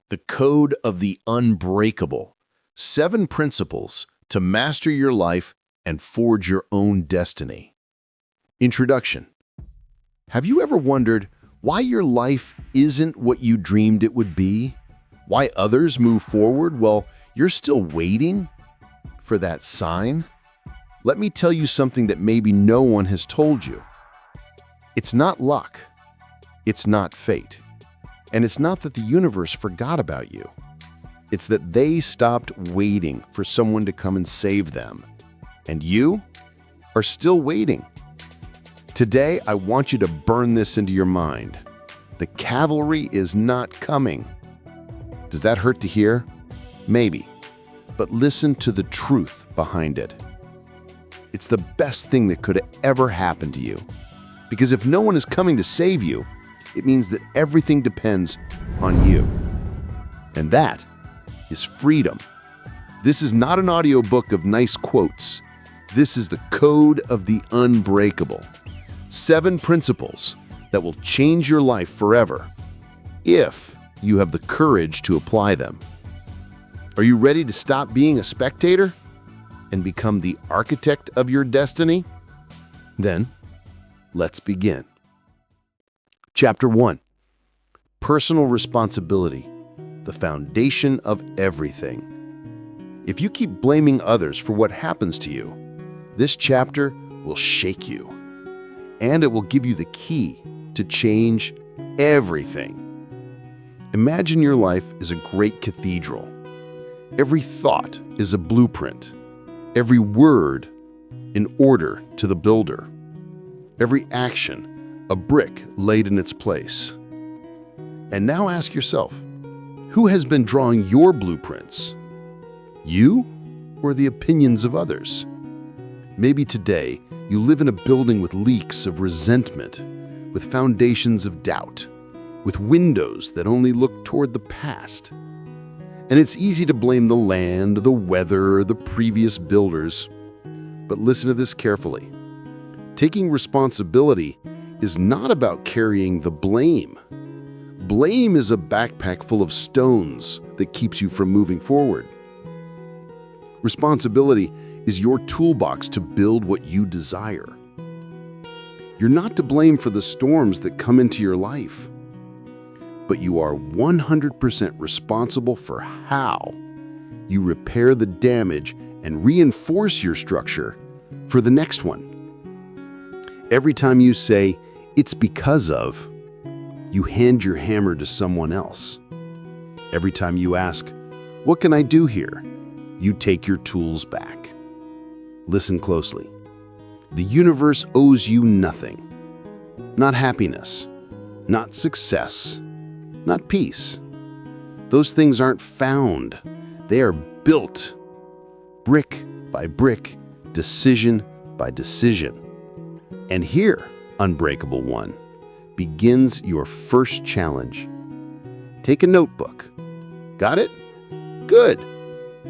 The Code of the Unbreakable. 7 principles to master your life and forge your own destiny. Introduction. Have you ever wondered why your life isn't what you dreamed it would be? Why others move forward while you're still waiting for that sign? Let me tell you something that maybe no one has told you. It's not luck. It's not fate. And it's not that the universe forgot about you. It's that they stopped waiting for someone to come and save them. And you are still waiting. Today, I want you to burn this into your mind. The cavalry is not coming. Does that hurt to hear? Maybe. But listen to the truth behind it. It's the best thing that could ever happen to you. Because if no one is coming to save you, it means that everything depends on you. And that is freedom. This is not an audiobook of nice quotes. This is the Code of the Unbreakable. 7 principles that will change your life forever if you have the courage to apply them. Are you ready to stop being a spectator and become the architect of your destiny? Then, let's begin. Chapter 1. Personal responsibility, the foundation of everything. If you keep blaming others for what happens to you, this chapter will shake you, and it will give you the key to change everything. Imagine your life is a great cathedral. Every thought is a blueprint, every word an order to the builder, every action a brick laid in its place. And now ask yourself, who has been drawing your blueprints? You or the opinions of others? Maybe today you live in a building with leaks of resentment, with foundations of doubt, with windows that only look toward the past. And it's easy to blame the land, the weather, the previous builders. But listen to this carefully. Taking responsibility is not about carrying the blame. Blame is a backpack full of stones that keeps you from moving forward. Responsibility is your toolbox to build what you desire. You're not to blame for the storms that come into your life, but you are 100% responsible for how you repair the damage and reinforce your structure for the next one. Every time you say, "It's because of," you hand your hammer to someone else. Every time you ask, "What can I do here?" you take your tools back. Listen closely. The universe owes you nothing. Not happiness, not success, not peace. Those things aren't found. They are built, brick by brick, decision by decision. And here, Unbreakable One, begins your first challenge. Take a notebook. Got it? Good.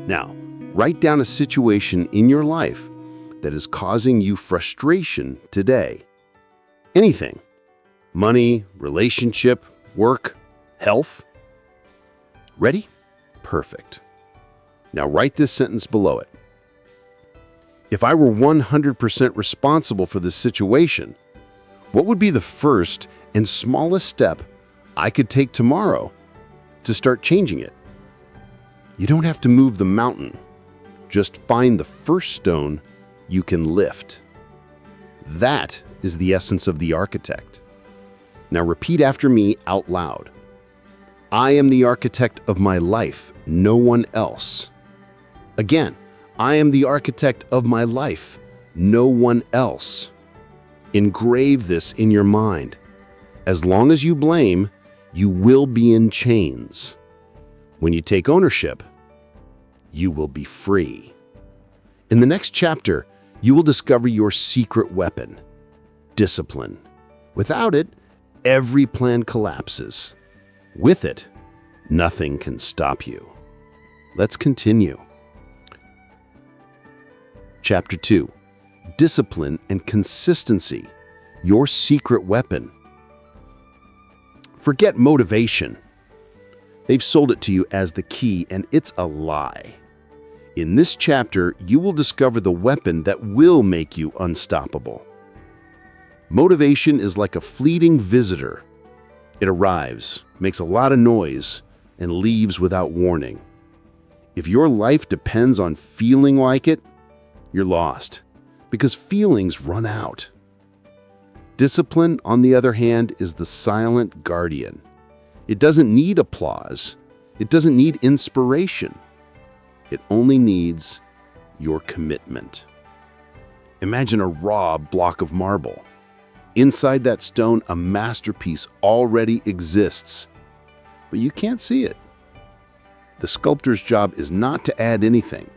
Now, write down a situation in your life that is causing you frustration today. Anything. Money, relationship, work, health. Ready? Perfect. Now write this sentence below it. If I were 100% responsible for this situation, what would be the first and smallest step I could take tomorrow to start changing it? You don't have to move the mountain. Just find the first stone you can lift. That is the essence of the architect. Now repeat after me out loud. I am the architect of my life, no one else. Again, I am the architect of my life, no one else. Engrave this in your mind. As long as you blame, you will be in chains. When you take ownership, you will be free. In the next chapter, you will discover your secret weapon, discipline. Without it, every plan collapses. With it, nothing can stop you. Let's continue. Chapter 2. Discipline and consistency, your secret weapon. Forget motivation. They've sold it to you as the key, and it's a lie. In this chapter, you will discover the weapon that will make you unstoppable. Motivation is like a fleeting visitor. It arrives, makes a lot of noise, and leaves without warning. If your life depends on feeling like it, you're lost, because feelings run out. Discipline, on the other hand, is the silent guardian. It doesn't need applause. It doesn't need inspiration. It only needs your commitment. Imagine a raw block of marble. Inside that stone, a masterpiece already exists, but you can't see it. The sculptor's job is not to add anything.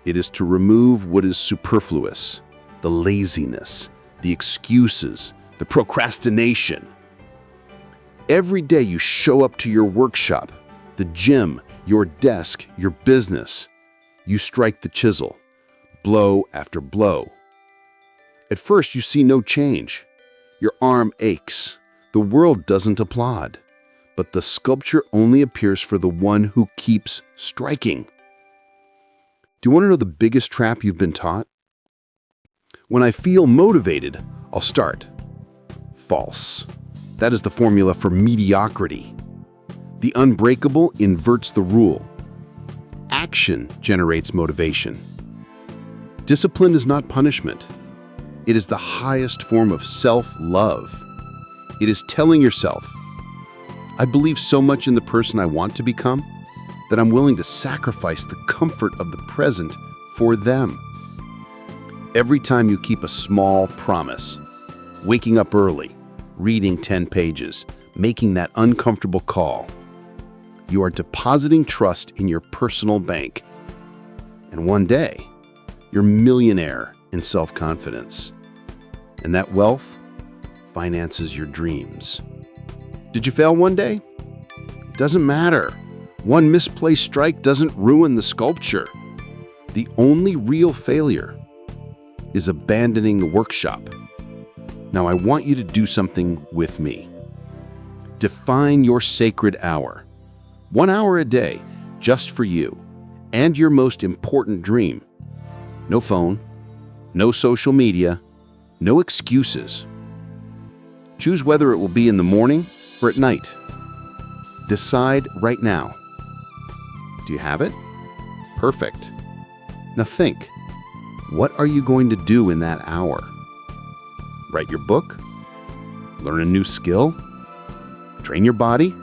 It is to remove what is superfluous, the laziness, the excuses, the procrastination. Every day you show up to your workshop, the gym, your desk, your business. You strike the chisel, blow after blow. At first, you see no change. Your arm aches. The world doesn't applaud. But the sculpture only appears for the one who keeps striking. Do you want to know the biggest trap you've been taught? When I feel motivated, I'll start. False. That is the formula for mediocrity. The unbreakable inverts the rule. Action generates motivation. Discipline is not punishment. It is the highest form of self-love. It is telling yourself, I believe so much in the person I want to become that I'm willing to sacrifice the comfort of the present for them. Every time you keep a small promise, waking up early, reading 10 pages, making that uncomfortable call, you are depositing trust in your personal bank. And one day, you're a millionaire in self-confidence. And that wealth finances your dreams. Did you fail one day? It doesn't matter. One misplaced strike doesn't ruin the sculpture. The only real failure is abandoning the workshop. Now I want you to do something with me. Define your sacred hour. 1 hour a day, just for you and your most important dream. No phone, no social media, no excuses. Choose whether it will be in the morning or at night. Decide right now. Do you have it? Perfect. Now think, what are you going to do in that hour? Write your book? Learn a new skill? Train your body?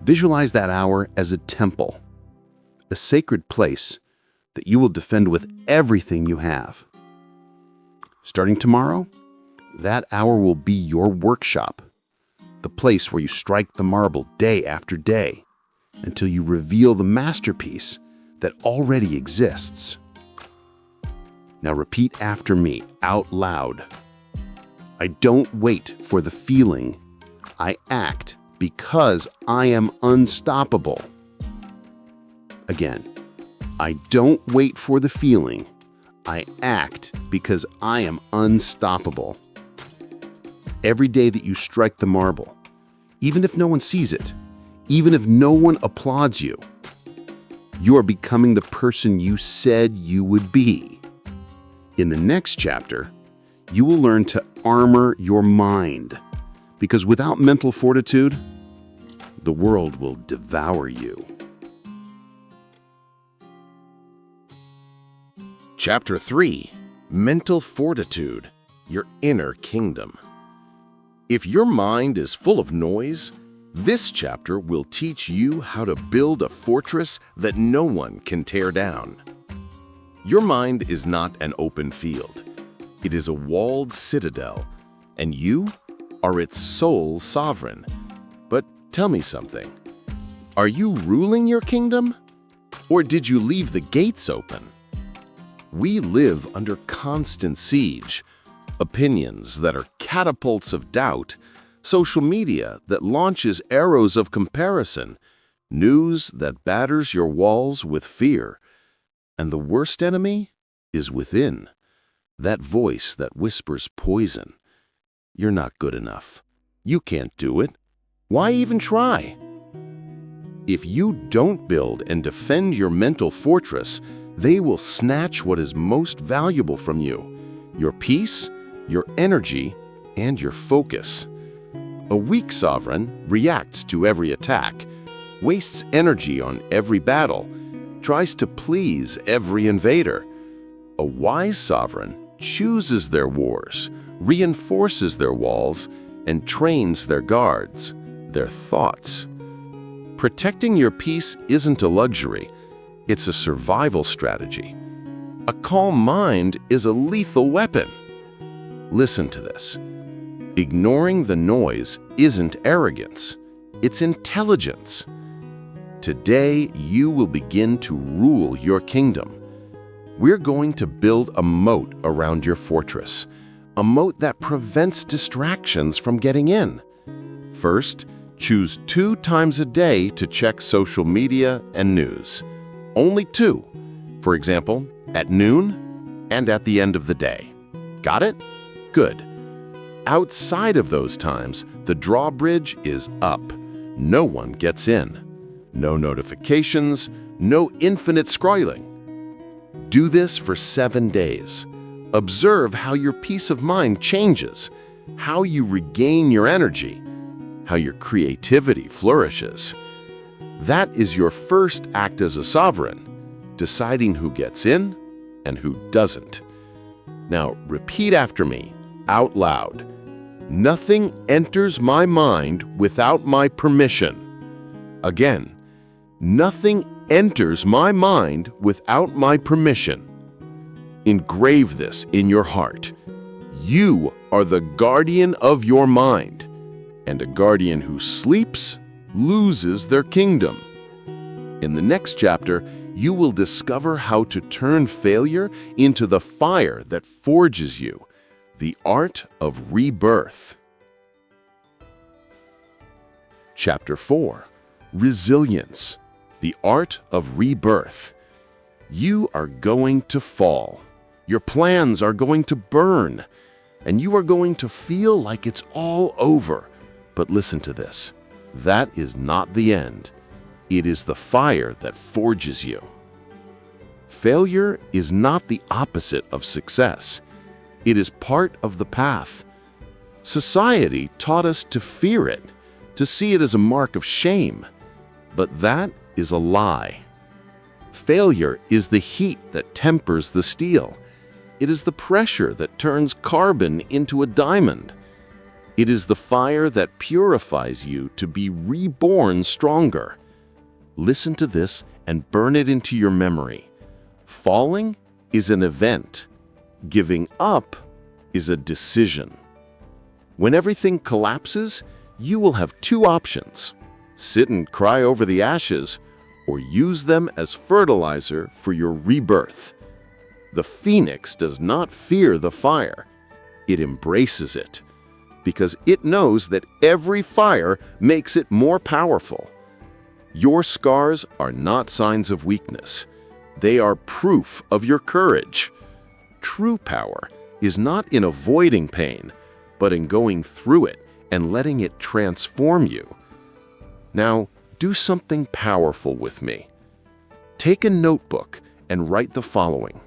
Visualize that hour as a temple, a sacred place that you will defend with everything you have. Starting tomorrow, that hour will be your workshop, the place where you strike the marble day after day until you reveal the masterpiece that already exists. Now repeat after me out loud. I don't wait for the feeling. I act because I am unstoppable. Again, I don't wait for the feeling. I act because I am unstoppable. Every day that you strike the marble, even if no one sees it, even if no one applauds you, you are becoming the person you said you would be. In the next chapter, you will learn to armor your mind, because without mental fortitude, the world will devour you. Chapter 3: Mental Fortitude, Your Inner Kingdom. If your mind is full of noise, this chapter will teach you how to build a fortress that no one can tear down. Your mind is not an open field. It is a walled citadel, and you are its sole sovereign. But tell me something. Are you ruling your kingdom? Or did you leave the gates open? We live under constant siege. Opinions that are catapults of doubt, social media that launches arrows of comparison, news that batters your walls with fear. And the worst enemy is within, that voice that whispers poison. You're not good enough. You can't do it. Why even try? If you don't build and defend your mental fortress, they will snatch what is most valuable from you: your peace, your energy, and your focus. A weak sovereign reacts to every attack, wastes energy on every battle, tries to please every invader. A wise sovereign chooses their wars, reinforces their walls, and trains their guards, their thoughts. Protecting your peace isn't a luxury, it's a survival strategy. A calm mind is a lethal weapon. Listen to this. Ignoring the noise isn't arrogance, it's intelligence. Today, you will begin to rule your kingdom. We're going to build a moat around your fortress, a moat that prevents distractions from getting in. First, choose 2 times a day to check social media and news. Only 2. For example, at noon and at the end of the day. Got it? Good. Outside of those times, the drawbridge is up. No one gets in. No notifications, no infinite scrolling. Do this for 7 days. Observe how your peace of mind changes, how you regain your energy, how your creativity flourishes. That is your first act as a sovereign, deciding who gets in and who doesn't. Now, repeat after me, out loud. Nothing enters my mind without my permission. Again, nothing enters my mind without my permission. Engrave this in your heart. You are the guardian of your mind, and a guardian who sleeps loses their kingdom. In the next chapter, you will discover how to turn failure into the fire that forges you, the art of rebirth. Chapter 4. Resilience, the art of rebirth. You are going to fall. Your plans are going to burn, and you are going to feel like it's all over. But listen to this. That is not the end. It is the fire that forges you. Failure is not the opposite of success. It is part of the path. Society taught us to fear it, to see it as a mark of shame. But that is a lie. Failure is the heat that tempers the steel. It is the pressure that turns carbon into a diamond. It is the fire that purifies you to be reborn stronger. Listen to this and burn it into your memory. Falling is an event. Giving up is a decision. When everything collapses, you will have 2 options. Sit and cry over the ashes, or use them as fertilizer for your rebirth. The phoenix does not fear the fire. It embraces it, because it knows that every fire makes it more powerful. Your scars are not signs of weakness. They are proof of your courage. True power is not in avoiding pain, but in going through it and letting it transform you. Now, do something powerful with me. Take a notebook and write the following.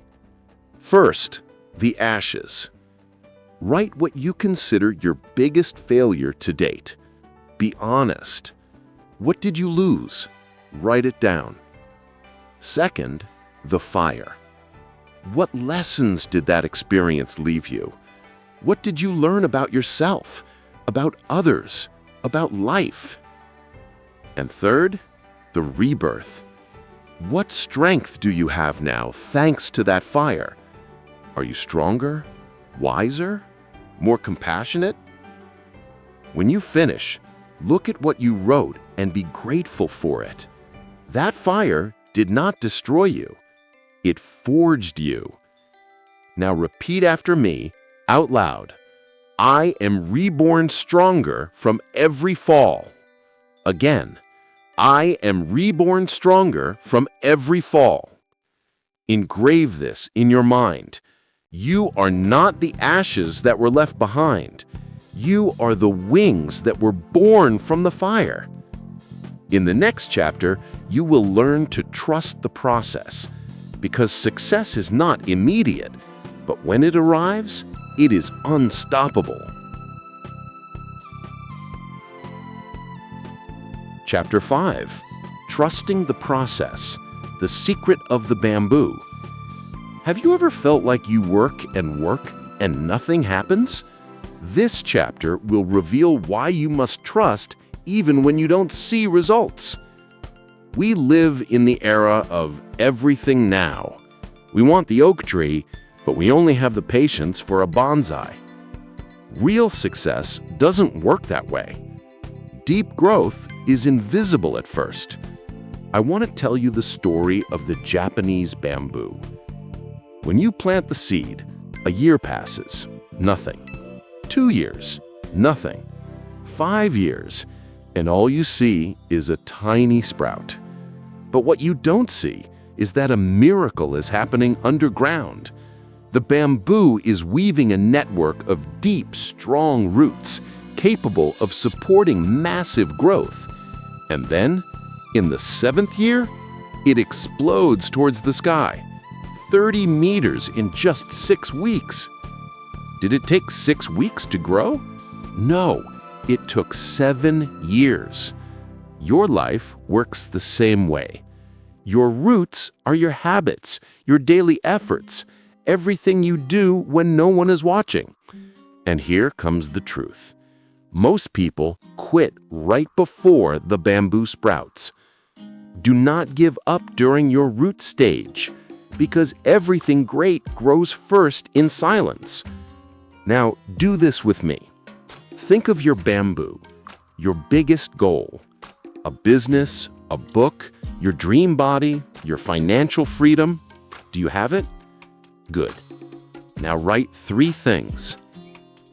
First, the ashes. Write what you consider your biggest failure to date. Be honest. What did you lose? Write it down. Second, the fire. What lessons did that experience leave you? What did you learn about yourself, about others, about life? And third, the rebirth. What strength do you have now thanks to that fire? Are you stronger, wiser, more compassionate? When you finish, look at what you wrote and be grateful for it. That fire did not destroy you. It forged you. Now repeat after me, out loud. I am reborn stronger from every fall. Again, I am reborn stronger from every fall. Engrave this in your mind. You are not the ashes that were left behind. You are the wings that were born from the fire. In the next chapter, you will learn to trust the process, because success is not immediate, but when it arrives, it is unstoppable. Chapter 5. Trusting the Process, the Secret of the Bamboo. Have you ever felt like you work and nothing happens? This chapter will reveal why you must trust even when you don't see results. We live in the era of everything now. We want the oak tree, but we only have the patience for a bonsai. Real success doesn't work that way. Deep growth is invisible at first. I want to tell you the story of the Japanese bamboo. When you plant the seed, a year passes, nothing. 2 years, nothing. 5 years, and all you see is a tiny sprout. But what you don't see is that a miracle is happening underground. The bamboo is weaving a network of deep, strong roots capable of supporting massive growth. And then, in the 7th year, it explodes towards the sky, 30 meters in just 6 weeks. Did it take 6 weeks to grow? No, it took 7 years. Your life works the same way. Your roots are your habits, your daily efforts, everything you do when no one is watching. And here comes the truth. Most people quit right before the bamboo sprouts. Do not give up during your root stage, because everything great grows first in silence. Now, do this with me. Think of your bamboo, your biggest goal. A business, a book, your dream body, your financial freedom. Do you have it? Good. Now write 3 things.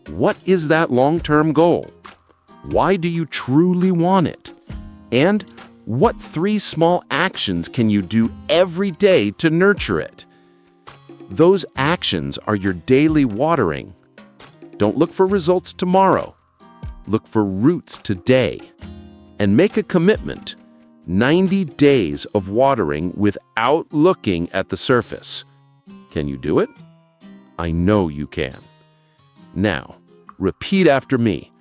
What is that long-term goal? Why do you truly want it? And what 3 small actions can you do every day to nurture it? Those actions are your daily watering. Don't look for results tomorrow. Look for roots today. And make a commitment. 90 days of watering without looking at the surface. Can you do it? I know you can. Now, repeat after me,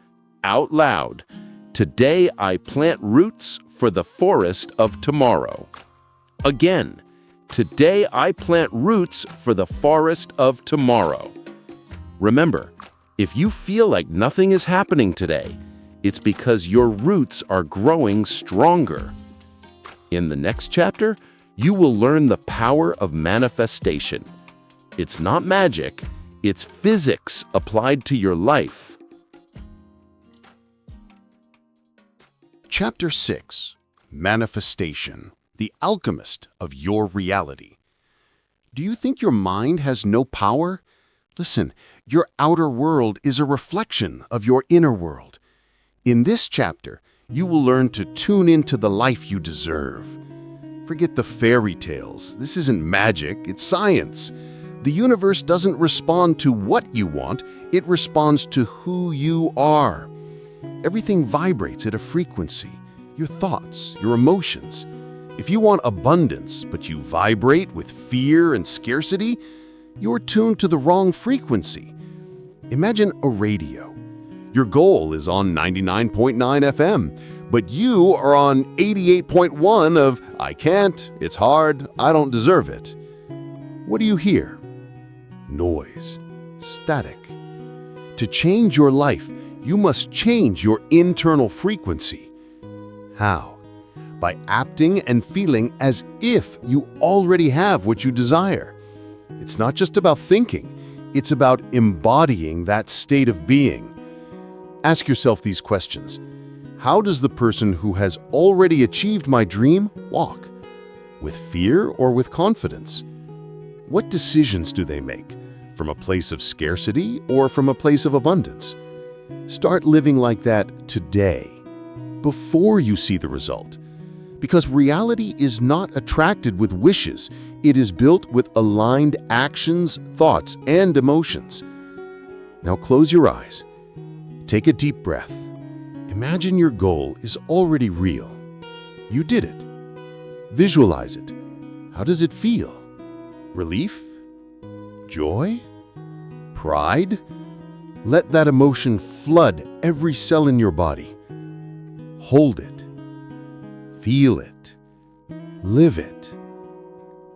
out loud. Today I plant roots for the forest of tomorrow. Again, today I plant roots for the forest of tomorrow. Remember, if you feel like nothing is happening today, it's because your roots are growing stronger. In the next chapter, you will learn the power of manifestation. It's not magic, it's physics applied to your life. Chapter 6. Manifestation, the alchemist of your reality. Do you think your mind has no power? Listen, your outer world is a reflection of your inner world. In this chapter, you will learn to tune into the life you deserve. Forget the fairy tales. This isn't magic, it's science. The universe doesn't respond to what you want, it responds to who you are. Everything vibrates at a frequency. Your thoughts, your emotions. If you want abundance, but you vibrate with fear and scarcity, you're tuned to the wrong frequency. Imagine a radio. Your goal is on 99.9 FM, but you are on 88.1 of I can't, it's hard, I don't deserve it. What do you hear? Noise, static. To change your life, you must change your internal frequency. How? By acting and feeling as if you already have what you desire. It's not just about thinking, it's about embodying that state of being. Ask yourself these questions. How does the person who has already achieved my dream walk? With fear or with confidence? What decisions do they make? From a place of scarcity or from a place of abundance? Start living like that today, before you see the result. Because reality is not attracted with wishes, it is built with aligned actions, thoughts, and emotions. Now close your eyes. Take a deep breath. Imagine your goal is already real. You did it. Visualize it. How does it feel? Relief? Joy? Pride? Let that emotion flood every cell in your body. Hold it. Feel it. Live it.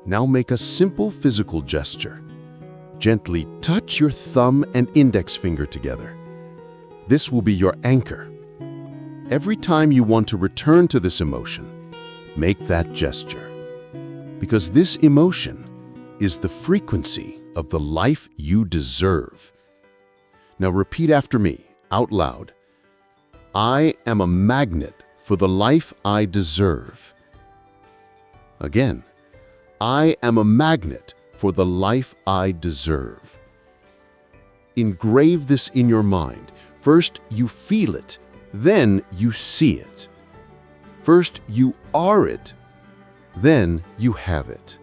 Now make a simple physical gesture. Gently touch your thumb and index finger together. This will be your anchor. Every time you want to return to this emotion, make that gesture. Because this emotion is the frequency of the life you deserve. Now repeat after me, out loud. I am a magnet for the life I deserve. Again, I am a magnet for the life I deserve. Engrave this in your mind. First, you feel it, then you see it. First, you are it, then you have it.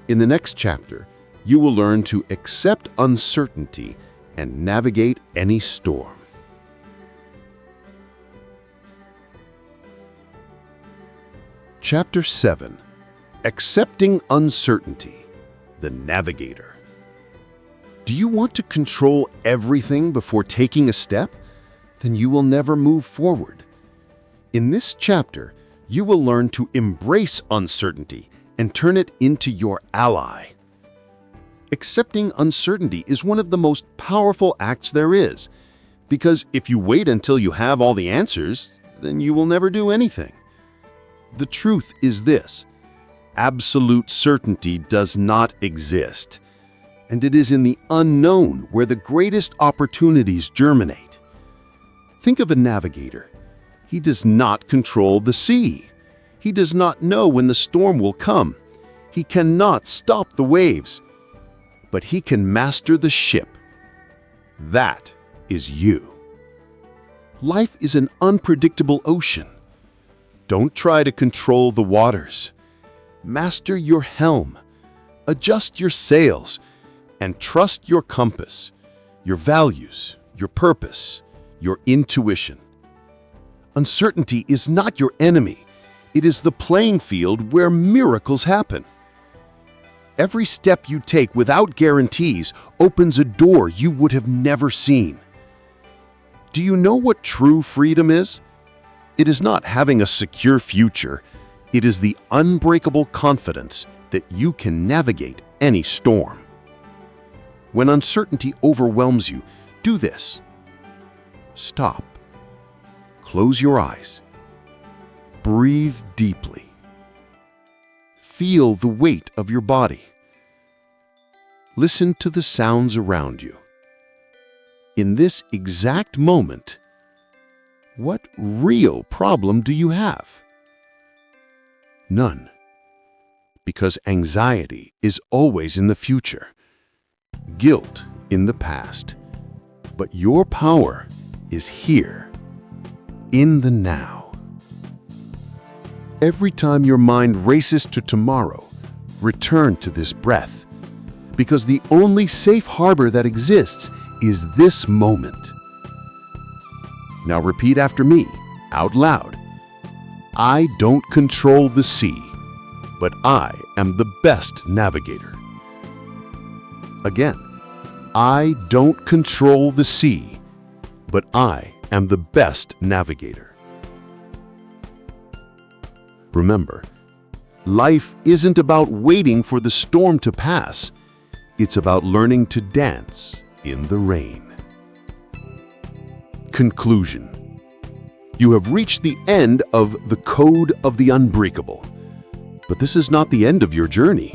In the next chapter, you will learn to accept uncertainty and navigate any storm. Chapter 7. Accepting Uncertainty, the Navigator. Do you want to control everything before taking a step? Then you will never move forward. In this chapter, you will learn to embrace uncertainty and turn it into your ally. Accepting uncertainty is one of the most powerful acts there is, because if you wait until you have all the answers, then you will never do anything. The truth is this: absolute certainty does not exist, and it is in the unknown where the greatest opportunities germinate. Think of a navigator. He does not control the sea. He does not know when the storm will come. He cannot stop the waves, but he can master the ship. That is you. Life is an unpredictable ocean. Don't try to control the waters. Master your helm, adjust your sails, and trust your compass, your values, your purpose, your intuition. Uncertainty is not your enemy. It is the playing field where miracles happen. Every step you take without guarantees opens a door you would have never seen. Do you know what true freedom is? It is not having a secure future. It is the unbreakable confidence that you can navigate any storm. When uncertainty overwhelms you, do this. Stop. Close your eyes. Breathe deeply. Feel the weight of your body. Listen to the sounds around you. In this exact moment, what real problem do you have? None. Because anxiety is always in the future, guilt in the past, but your power is here, in the now. Every time your mind races to tomorrow, return to this breath, because the only safe harbor that exists is this moment. Now repeat after me, out loud. I don't control the sea, but I am the best navigator. Again, I don't control the sea, but I am the best navigator. Remember, life isn't about waiting for the storm to pass. It's about learning to dance in the rain. Conclusion. You have reached the end of the Code of the Unbreakable. But this is not the end of your journey.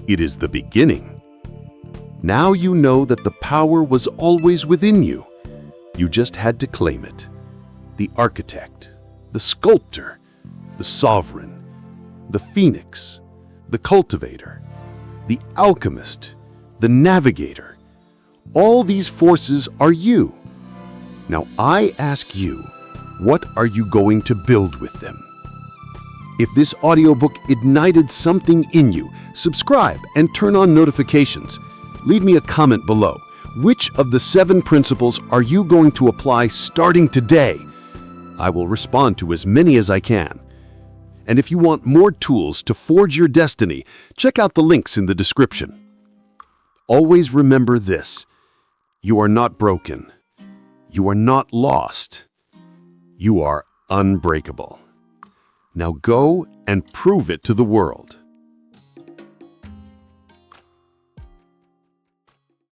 It is the beginning. Now you know that the power was always within you. You just had to claim it. The architect, the sculptor, the sovereign, the phoenix, the cultivator, the alchemist, the navigator. All these forces are you. Now I ask you, what are you going to build with them? If this audiobook ignited something in you, subscribe and turn on notifications. Leave me a comment below. Which of the 7 principles are you going to apply starting today? I will respond to as many as I can. And if you want more tools to forge your destiny, check out the links in the description. Always remember this: you are not broken. You are not lost. You are unbreakable. Now go and prove it to the world.